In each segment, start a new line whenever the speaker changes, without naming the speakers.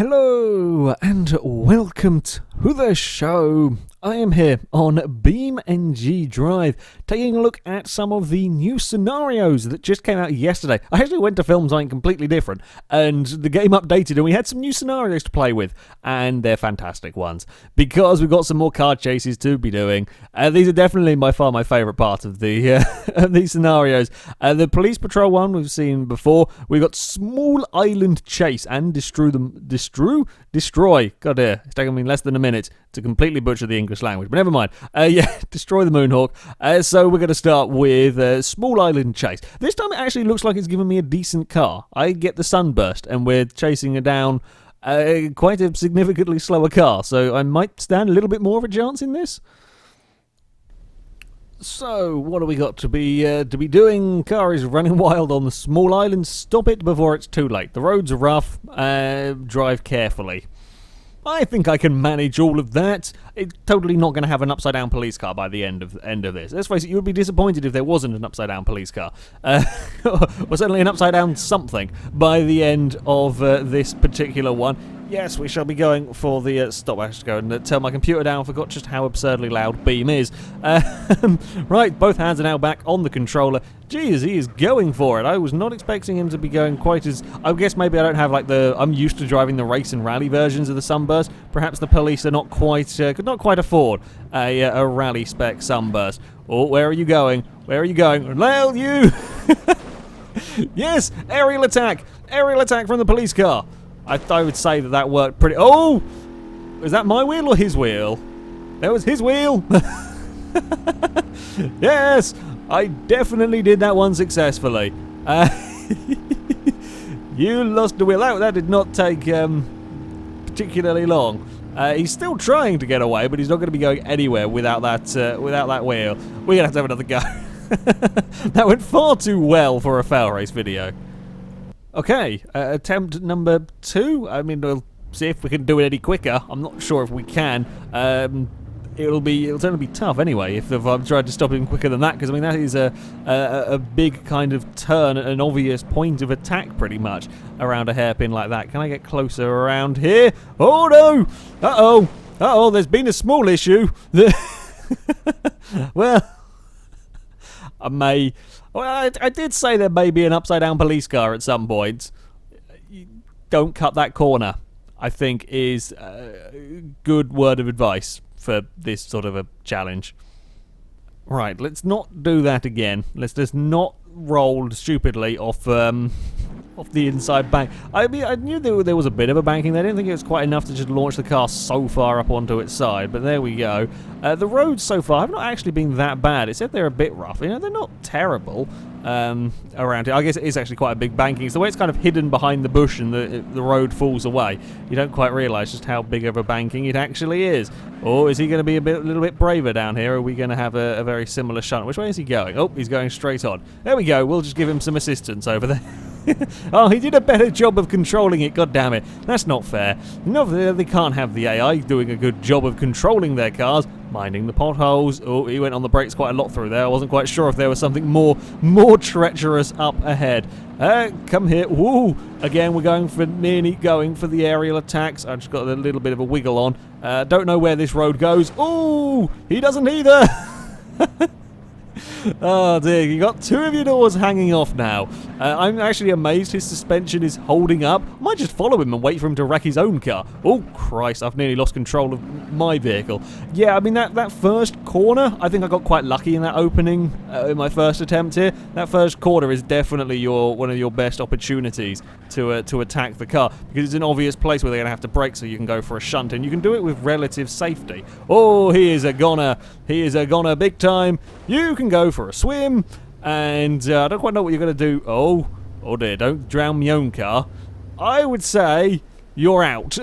Hello and welcome to the show. I am here on BeamNG Drive, taking a look at some of the new scenarios that just came out yesterday. I actually went to film something completely different, and the game updated, and we had some new scenarios to play with, and they're fantastic ones, because we've got some more car chases to be doing. These are definitely by far my favourite part of the of these scenarios. The police patrol one we've seen before. We've got small island chase and destroy. God, it's taken me less than a minute to completely butcher the English language, but never mind. Destroy the Moonhawk. So we're going to start with small island chase. This time it actually looks like it's given me a decent car. I get the sunburst, and we're chasing it down quite a significantly slower car, so I might stand a little bit more of a chance in this. So, what do we got to be doing? Car is running wild on the small island. Stop it before it's too late. The roads are rough. Drive carefully. I think I can manage all of that. It's totally not going to have an upside-down police car by the end of this. Let's face it, you would be disappointed if there wasn't an upside-down police car. Or certainly an upside-down something by the end of this particular one. Yes, we shall be going for the... stop, I have to go and turn my computer down. I forgot just how absurdly loud Beam is. Right, both hands are now back on the controller. Jeez, he is going for it. I was not expecting him to be going quite as... I guess maybe I don't have like the... I'm used to driving the race and rally versions of the Sunburst. Perhaps the police are not quite... could not quite afford a rally spec Sunburst. Oh, where are you going? Where are you going? Well, you... Yes, aerial attack! Aerial attack from the police car. I would say that worked pretty... Oh! Was that my wheel or his wheel? That was his wheel! Yes! I definitely did that one successfully. You lost the wheel. That did not take particularly long. He's still trying to get away, but he's not going to be going anywhere without that wheel. We're going to have another go. That went far too well for a FailRace video. Okay, attempt number 2. I mean, we'll see if we can do it any quicker. I'm not sure if we can. It'll certainly be tough anyway if I've tried to stop him quicker than that, because I mean that is a big kind of turn, an obvious point of attack pretty much around a hairpin like that. Can I get closer around here? Oh no! Uh-oh, there's been a small issue. Well, I did say there may be an upside-down police car at some point. Don't cut that corner, I think, is a good word of advice for this sort of a challenge. Right, let's not do that again. Let's just not roll stupidly off the inside bank. I mean, I knew there was a bit of a banking there. I didn't think it was quite enough to just launch the car so far up onto its side, but there we go. The roads so far have not actually been that bad. It said they're a bit rough. You know, they're not terrible around here. I guess it is actually quite a big banking. It's the way it's kind of hidden behind the bush and the road falls away. You don't quite realise just how big of a banking it actually is. Or is he going to be a little bit braver down here? Or are we going to have a very similar shunt? Which way is he going? Oh, he's going straight on. There we go. We'll just give him some assistance over there. Oh, he did a better job of controlling it, god damn it. That's not fair. No, they can't have the AI doing a good job of controlling their cars, minding the potholes. Oh, he went on the brakes quite a lot through there. I wasn't quite sure if there was something more treacherous up ahead. Come here. Woo! Again, we're nearly going for the aerial attacks. I've just got a little bit of a wiggle on. Don't know where this road goes. Ooh! He doesn't either! Oh dear, you got 2 of your doors hanging off now. I'm actually amazed his suspension is holding up. I might just follow him and wait for him to wreck his own car. Oh Christ, I've nearly lost control of my vehicle. Yeah, I mean that first corner, I think I got quite lucky in that opening in my first attempt here. That first corner is definitely one of your best opportunities to attack the car, because it's an obvious place where they're going to have to brake so you can go for a shunt, and you can do it with relative safety. Oh, he is a goner. He is a goner big time. You can go for a swim, and I don't quite know what you're going to do. Oh dear, don't drown my own car. I would say you're out.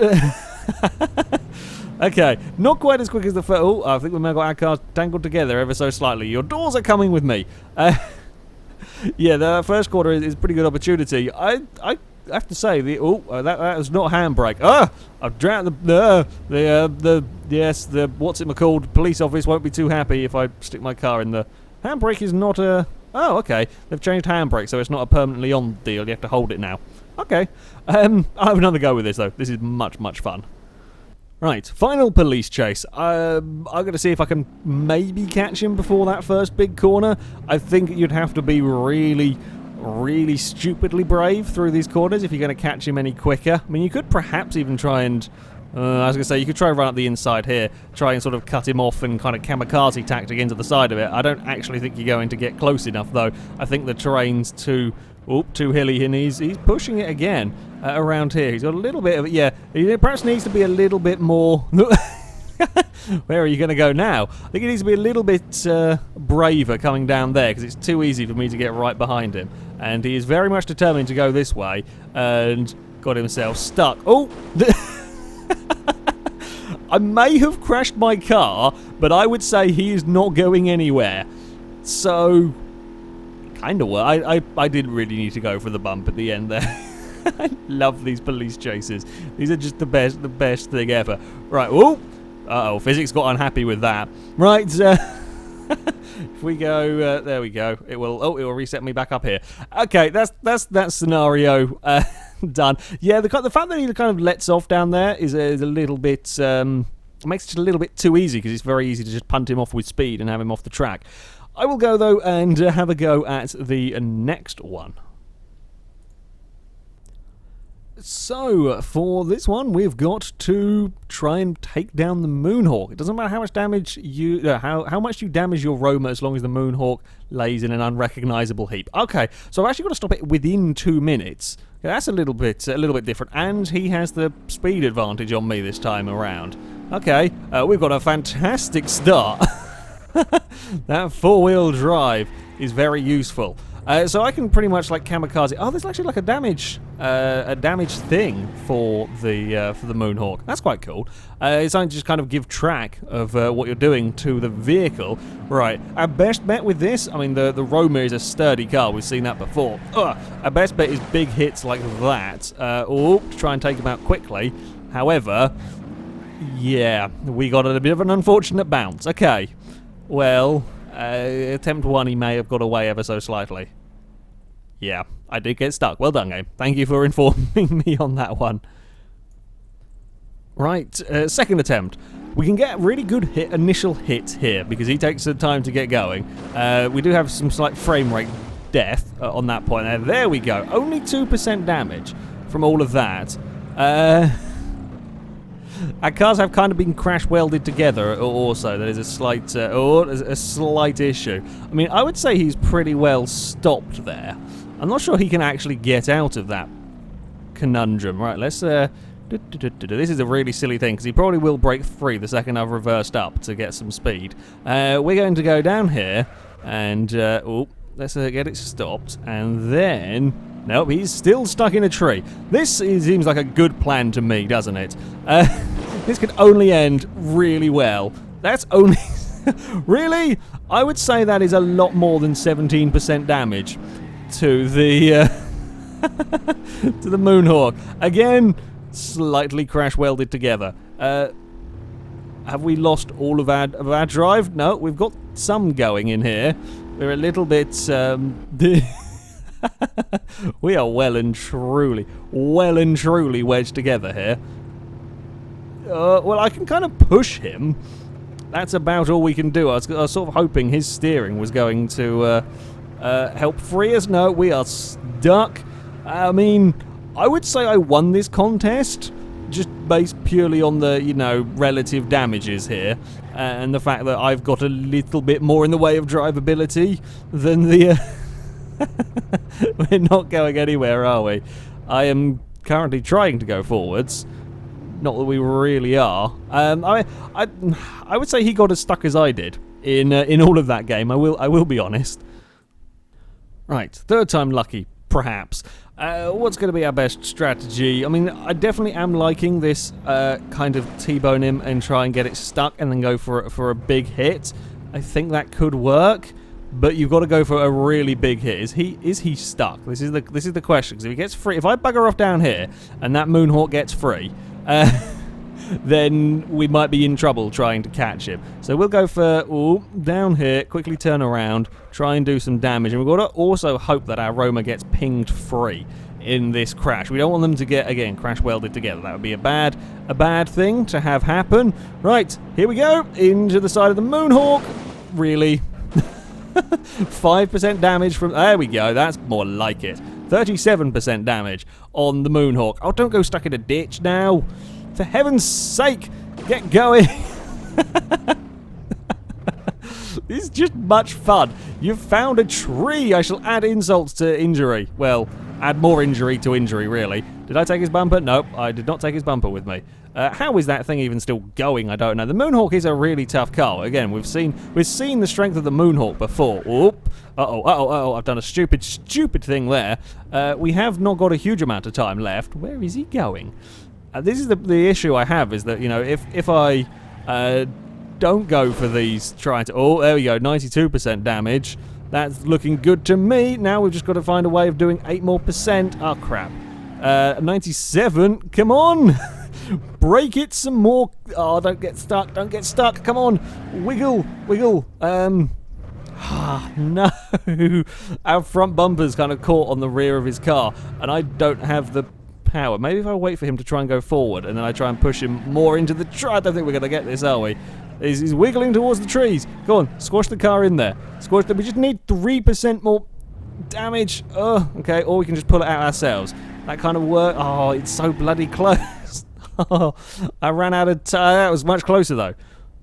Okay, not quite as quick as the first. Oh, I think we may have got our cars tangled together ever so slightly. Your doors are coming with me. Yeah, the first quarter is a pretty good opportunity. I have to say, that was not handbrake. I've drowned the what's it called? Police office won't be too happy if I stick my car in the... Handbrake is not a... Oh, okay. They've changed handbrake, so it's not a permanently on deal. You have to hold it now. Okay. I'll have another go with this, though. This is much, much fun. Right, final police chase. I'm going to see if I can maybe catch him before that first big corner. I think you'd have to be really, really stupidly brave through these corners if you're going to catch him any quicker. I mean, you could perhaps even try and... I was going to say, you could try and run up the inside here, try and sort of cut him off and kind of kamikaze tactic into the side of it. I don't actually think you're going to get close enough, though. I think the terrain's too hilly, and he's pushing it again around here. He's got a little bit of... Yeah, he perhaps needs to be a little bit more... Where are you going to go now? I think he needs to be a little bit braver coming down there, because it's too easy for me to get right behind him. And he is very much determined to go this way, and got himself stuck. Oh! I may have crashed my car, but I would say he is not going anywhere. So, kind of well. I didn't really need to go for the bump at the end there. I love these police chases. These are just the best thing ever. Right, oh! Uh-oh, physics got unhappy with that. Right, if we go, there we go. It will reset me back up here. Okay, that's that scenario done. Yeah, the fact that he kind of lets off down there is a little bit makes it a little bit too easy, because it's very easy to just punt him off with speed and have him off the track. I will go though and have a go at the next one. So, for this one, we've got to try and take down the Moonhawk. It doesn't matter how much damage how much you damage your Roma, as long as the Moonhawk lays in an unrecognisable heap. Okay, so I've actually got to stop it within 2 minutes. Okay, that's a little bit different, and he has the speed advantage on me this time around. Okay, we've got a fantastic start. That four-wheel drive is very useful. So I can pretty much like kamikaze. Oh, there's actually like a damage thing for the Moonhawk. That's quite cool. It's something to just kind of give track of what you're doing to the vehicle. Right. Our best bet with this, I mean, the Roma is a sturdy car. We've seen that before. Our best bet is big hits like that. To try and take them out quickly. However, yeah, we got a bit of an unfortunate bounce. Okay. Well, attempt one, he may have got away ever so slightly. Yeah, I did get stuck. Well done, game. Thank you for informing me on that one. Right, second attempt. We can get really good initial hits here, because he takes the time to get going. We do have some slight frame rate death on that point there. There we go. Only 2% damage from all of that. Our cars have kind of been crash welded together also. There is a slight issue. I mean, I would say he's pretty well stopped there. I'm not sure he can actually get out of that conundrum. Right, let's... This is a really silly thing, because he probably will break free the second I've reversed up to get some speed. We're going to go down here, and... let's get it stopped, and then... Nope, he's still stuck in a tree. This seems like a good plan to me, doesn't it? This could only end really well. That's only... Really? I would say that is a lot more than 17% damage to the to the Moonhawk. Again, slightly crash welded together. Have we lost all of our drive? No, we've got some going in here. We're a little bit... we are well and truly wedged together here. Well, I can kind of push him. That's about all we can do. I was sort of hoping his steering was going to help free us. No, we are stuck. I mean, I would say I won this contest, just based purely on the, relative damages here, and the fact that I've got a little bit more in the way of drivability than the... We're not going anywhere, are we? I am currently trying to go forwards. Not that we really are. I would say he got as stuck as I did in all of that game. I will be honest. Right, third time lucky, perhaps. What's going to be our best strategy? I mean, I definitely am liking this kind of T-bone him and try and get it stuck and then go for a big hit. I think that could work. But you've got to go for a really big hit. Is he stuck? This is the question. Because if he gets free, if I bugger off down here and that Moonhawk gets free, then we might be in trouble trying to catch him. So we'll go for down here, quickly turn around, try and do some damage, and we've got to also hope that our Roma gets pinged free. in this crash. We don't want them to get, again, crash welded together. That would be a bad thing to have happen. Right, here we go. Into the side of the Moonhawk. Really? 5% damage from... There we go. That's more like it. 37% damage on the Moonhawk. Oh, don't go stuck in a ditch now. For heaven's sake, get going. This is just much fun. You've found a tree. I shall add insults to injury. Well, add more injury to injury, really. Did I take his bumper? Nope, I did not take his bumper with me. How is that thing even still going? I don't know. The Moonhawk is a really tough car. Again, we've seen the strength of the Moonhawk before. Oop. Uh-oh. I've done a stupid thing there. We have not got a huge amount of time left. Where is he going? This is the issue I have, is that, you know, if I don't go for these trying to... Oh, there we go, 92% damage. That's looking good to me. Now we've just got to find a way of doing 8% more. Oh, crap. 97. Come on. Break it some more. Oh, don't get stuck. Come on. Wiggle. No. Our front bumper's kind of caught on the rear of his car, and I don't have the power. Maybe if I wait for him to try and go forward, and then I try and push him more into the tree. I don't think we're going to get this, are we? He's wiggling towards the trees. Go on, squash the car in there. We just need 3% more damage. Oh, okay, or we can just pull it out ourselves. That kind of work. Oh, it's so bloody close. Oh, I ran out of time. That was much closer, though.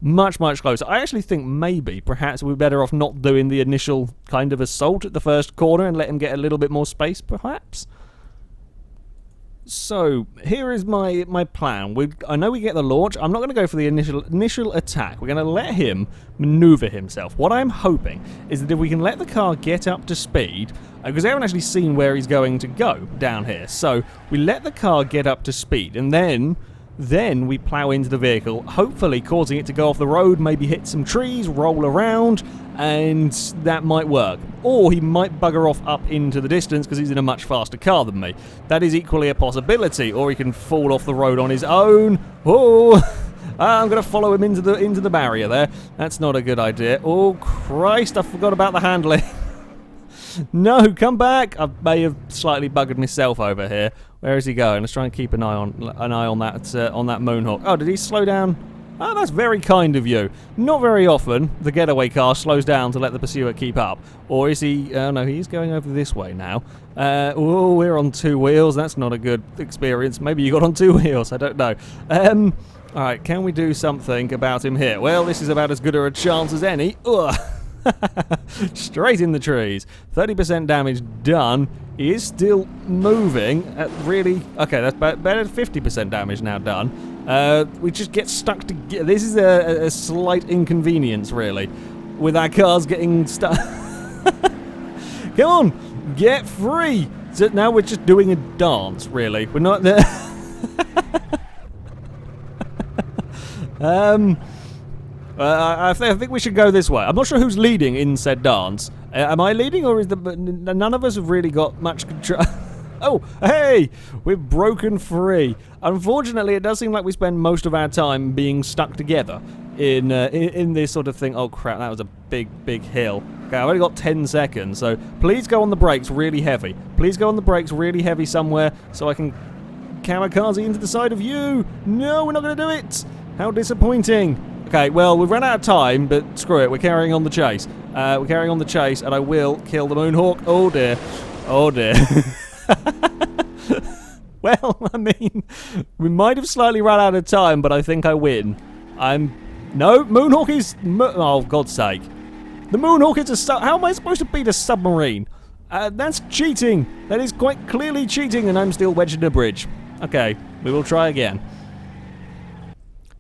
Much closer. I actually think maybe, perhaps, we're better off not doing the initial kind of assault at the first corner and let him get a little bit more space, perhaps. So, here is my plan. I know we get the launch. I'm not going to go for the initial attack. We're going to let him maneuver himself. What I'm hoping is that if we can let the car get up to speed, because I haven't actually seen where he's going to go down here. So, we let the car get up to speed, and then we plow into the vehicle, hopefully causing it to go off the road, maybe hit some trees, roll around, and that might work. Or he might bugger off up into the distance because he's in a much faster car than me. That is equally a possibility. Or he can fall off the road on his own. Oh, I'm going to follow him into the barrier there. That's not a good idea. Oh, Christ, I forgot about the handling. No, come back. I may have slightly buggered myself over here. Where is he going? Let's try and keep an eye on that Moonhawk. Oh, did he slow down? Oh, that's very kind of you. Not very often the getaway car slows down to let the pursuer keep up. Or is he... Oh, no, he's going over this way now. Oh, we're on 2 wheels. That's not a good experience. Maybe you got on 2 wheels. I don't know. All right, can we do something about him here? Well, this is about as good a chance as any. Ugh. Straight in the trees. 30% damage done. He is still moving. Really? Okay, that's better. 50% damage now done. We just get stuck together. This is a slight inconvenience, really, with our cars getting stuck. Come on, get free. So now we're just doing a dance, really. We're not there. I think we should go this way. I'm not sure who's leading in said dance. Am I leading, or is none of us have really got much control? Oh, hey! We've broken free. Unfortunately, it does seem like we spend most of our time being stuck together in this sort of thing. Oh, crap, that was a big hill. Okay, I've only got 10 seconds, so please go on the brakes really heavy. Please go on the brakes really heavy somewhere so I can kamikaze into the side of you. No, we're not going to do it. How disappointing. Okay, well, we've run out of time, but screw it. We're carrying on the chase. And I will kill the Moonhawk. Oh, dear. Oh, dear. Well, I mean, we might have slightly run out of time, but I think I win. No, Moonhawk is... Oh, God's sake. The Moonhawk is a... How am I supposed to beat a submarine? That's cheating. That is quite clearly cheating, and I'm still wedged in a bridge. Okay, we will try again.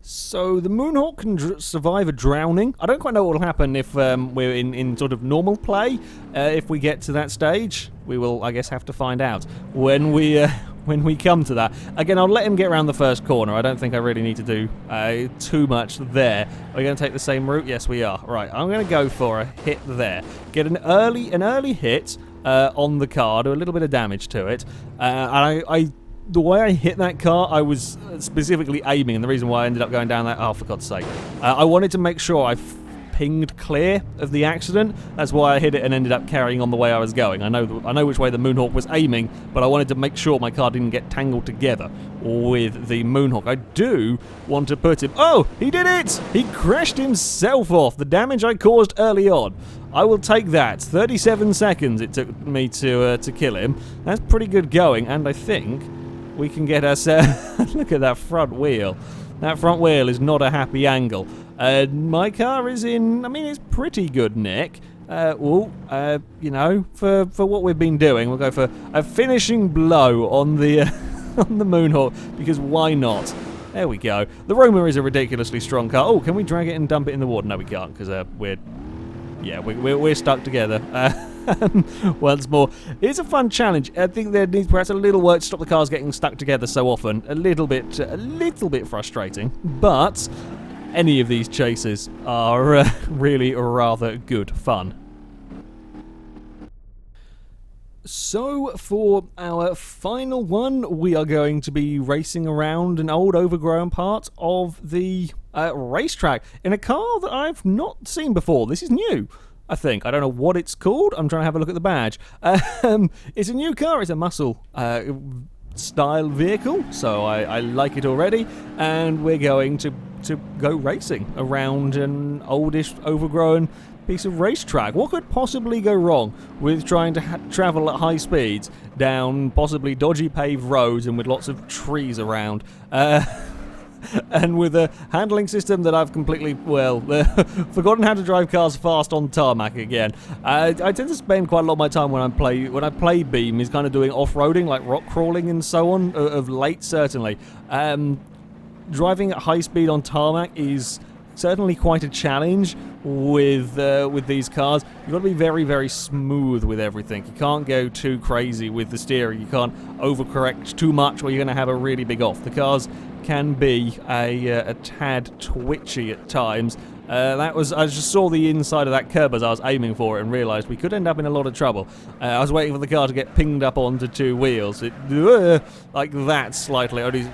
So the Moonhawk can survive a drowning. I don't quite know what will happen if we're in sort of normal play. If we get to that stage, we will, I guess, have to find out when we come to that. Again, I'll let him get around the first corner. I don't think I really need to do too much there. Are we going to take the same route? Yes, we are. Right, I'm going to go for a hit there. Get an early hit on the car, do a little bit of damage to it, and the way I hit that car, I was specifically aiming, and the reason why I ended up going down that... Oh, for God's sake. I wanted to make sure I pinged clear of the accident. That's why I hit it and ended up carrying on the way I was going. I know which way the Moonhawk was aiming, but I wanted to make sure my car didn't get tangled together with the Moonhawk. I do want to put him... Oh, he did it! He crashed himself off. The damage I caused early on. I will take that. 37 seconds it took me to kill him. That's pretty good going, and I think we can get us... look at that front wheel. That front wheel is not a happy angle. My car is in... I mean, it's pretty good nick. You know, for what we've been doing, we'll go for a finishing blow on the on the Moonhawk, because why not? There we go. The Roma is a ridiculously strong car. Oh, can we drag it and dump it in the water? No, we can't, because we're stuck together. Once more, it's a fun challenge. I think there needs perhaps a little work to stop the cars getting stuck together so often. A little bit frustrating, but any of these chases are really rather good fun. So, for our final one, we are going to be racing around an old overgrown part of the racetrack in a car that I've not seen before. This is new, I think. I don't know what it's called. I'm trying to have a look at the badge. It's a new car. It's a muscle style vehicle, so I like it already. And we're going to go racing around an oldish, overgrown piece of racetrack. What could possibly go wrong with trying to travel at high speeds down possibly dodgy paved roads and with lots of trees around? And with a handling system that I've completely, forgotten how to drive cars fast on tarmac again. I tend to spend quite a lot of my time when I play Beam is kind of doing off-roading, like rock crawling and so on, of late certainly. Driving at high speed on tarmac is certainly quite a challenge with these cars. You've got to be very, very smooth with everything. You can't go too crazy with the steering. You can't overcorrect too much or you're going to have a really big off. The cars can be a tad twitchy at times. I just saw the inside of that curb as I was aiming for it and realised we could end up in a lot of trouble. I was waiting for the car to get pinged up onto two wheels. Like that slightly. Only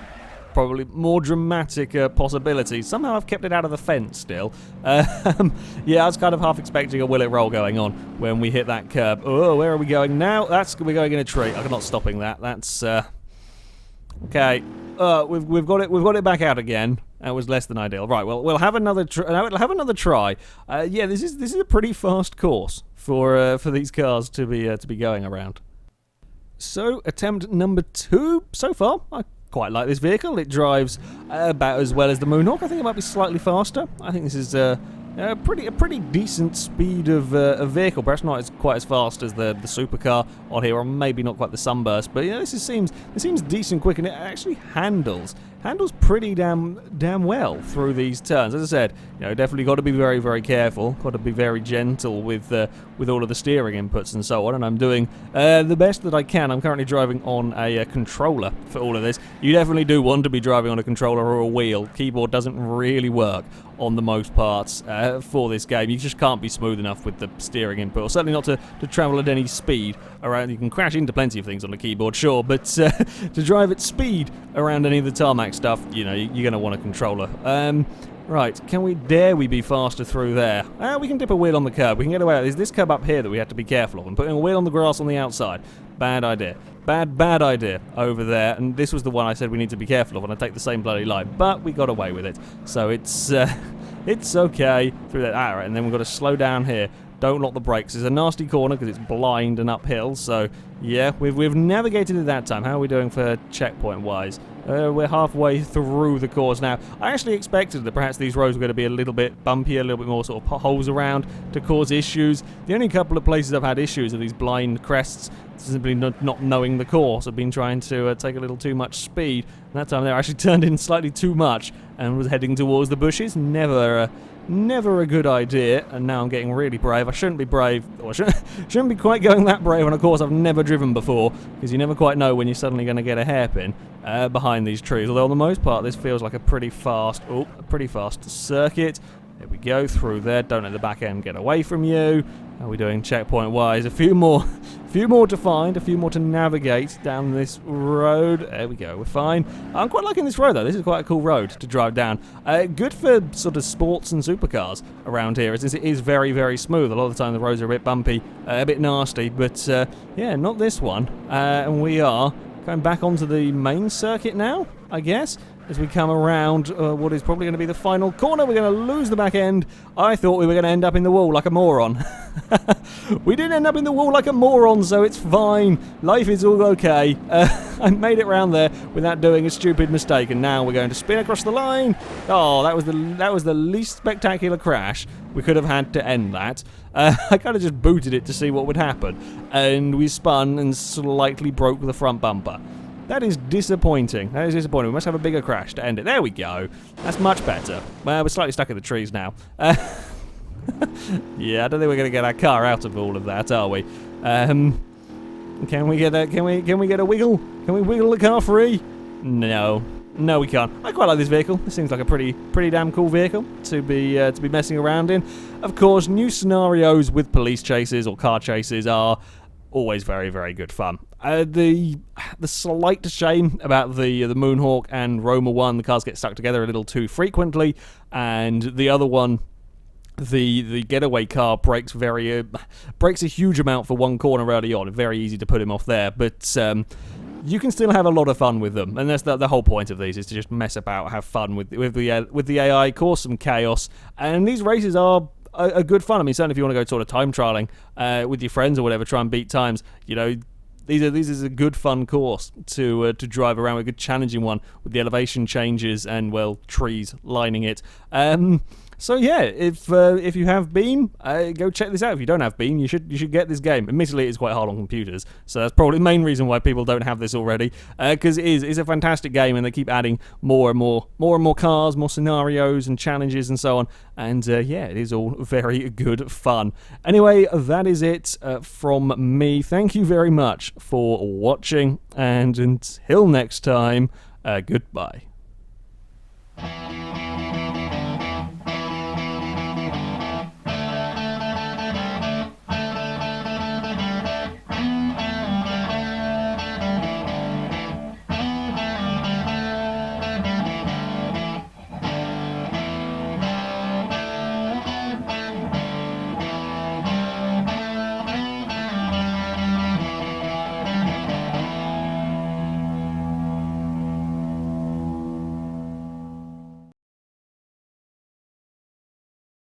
probably more dramatic possibility. Somehow I've kept it out of the fence still. Yeah, I was kind of half expecting a will it roll going on when we hit that curb. Oh, where are we going now? We're going in a tree. I'm not stopping that. That's okay. We've got it back out again. That was less than ideal. Right. Well, we'll have another try. Yeah, this is a pretty fast course for these cars to be going around. So attempt number 2 so far. I quite like this vehicle. It drives about as well as the Moonhawk. I think it might be slightly faster. I think this is a pretty decent speed of vehicle. Perhaps not quite as fast as the supercar on here, or maybe not quite the Sunburst. But yeah, this seems decent, quick, and it actually handles pretty damn well through these turns. As I said, definitely got to be very, very careful. Got to be very gentle with all of the steering inputs and so on. And I'm doing the best that I can. I'm currently driving on a controller for all of this. You definitely do want to be driving on a controller or a wheel. Keyboard doesn't really work on the most parts for this game. You just can't be smooth enough with the steering input, or certainly not to travel at any speed around. You can crash into plenty of things on the keyboard, sure, but to drive at speed around any of the tarmac stuff, you're going to want a controller. Right, dare we be faster through there? We can dip a wheel on the curb. We can get away. There's this curb up here that we have to be careful of, and putting a wheel on the grass on the outside. Bad idea. Bad idea over there. And this was the one I said we need to be careful of, and I take the same bloody line. But we got away with it. So it's okay through that. Right, and then we've got to slow down here. Don't lock the brakes. It's a nasty corner because it's blind and uphill. So yeah, we've navigated it that time. How are we doing for checkpoint wise? We're halfway through the course now. I actually expected that perhaps these roads were going to be a little bit bumpier, a little bit more sort of potholes around to cause issues. The only couple of places I've had issues are these blind crests, simply not knowing the course. I've been trying to take a little too much speed. And that time there I actually turned in slightly too much and was heading towards the bushes. Never a good idea, and now I'm getting really brave. I shouldn't be brave, or shouldn't be quite going that brave on a course I've never driven before, because you never quite know when you're suddenly going to get a hairpin behind these trees. Although on the most part, this feels like a pretty fast circuit. There we go, through there. Don't let the back end get away from you. How are we doing checkpoint-wise? A few more to find, a few more to navigate down this road. There we go, we're fine. I'm quite liking this road, though. This is quite a cool road to drive down. Good for sort of sports and supercars around here, since it is very, very smooth. A lot of the time the roads are a bit bumpy, a bit nasty, but yeah, not this one. And we are going back onto the main circuit now, I guess. As we come around what is probably going to be the final corner, we're going to lose the back end. I thought we were going to end up in the wall like a moron. We didn't end up in the wall like a moron, so it's fine. Life is all okay. I made it round there without doing a stupid mistake, and now we're going to spin across the line. Oh, that was the least spectacular crash we could have had to end that. I kind of just booted it to see what would happen, and we spun and slightly broke the front bumper. That is disappointing. That is disappointing. We must have a bigger crash to end it. There we go. That's much better. Well, we're slightly stuck in the trees now. Yeah, I don't think we're going to get our car out of all of that, are we? Can we get a wiggle? Can we wiggle the car free? No. No, we can't. I quite like this vehicle. This seems like a pretty damn cool vehicle to be messing around in. Of course, new scenarios with police chases or car chases are always very, very good fun. The slight shame about the Moonhawk and Roma 1, the cars get stuck together a little too frequently, and the other one, the getaway car breaks a huge amount for one corner early on. Very easy to put him off there, but you can still have a lot of fun with them, and that's the whole point of these, is to just mess about, have fun with the AI, cause some chaos, and these races are a good fun. I mean, certainly if you want to go sort of time trialing with your friends or whatever, try and beat times, you know, these is a good fun course to drive around, a good challenging one with the elevation changes and, well, trees lining it. So yeah, if you have Beam, go check this out. If you don't have Beam, you should get this game. Admittedly, it's quite hard on computers, so that's probably the main reason why people don't have this already. Because it's a fantastic game, and they keep adding more and more cars, more scenarios and challenges and so on. And yeah, it is all very good fun. Anyway, that is it from me. Thank you very much for watching, and until next time, goodbye.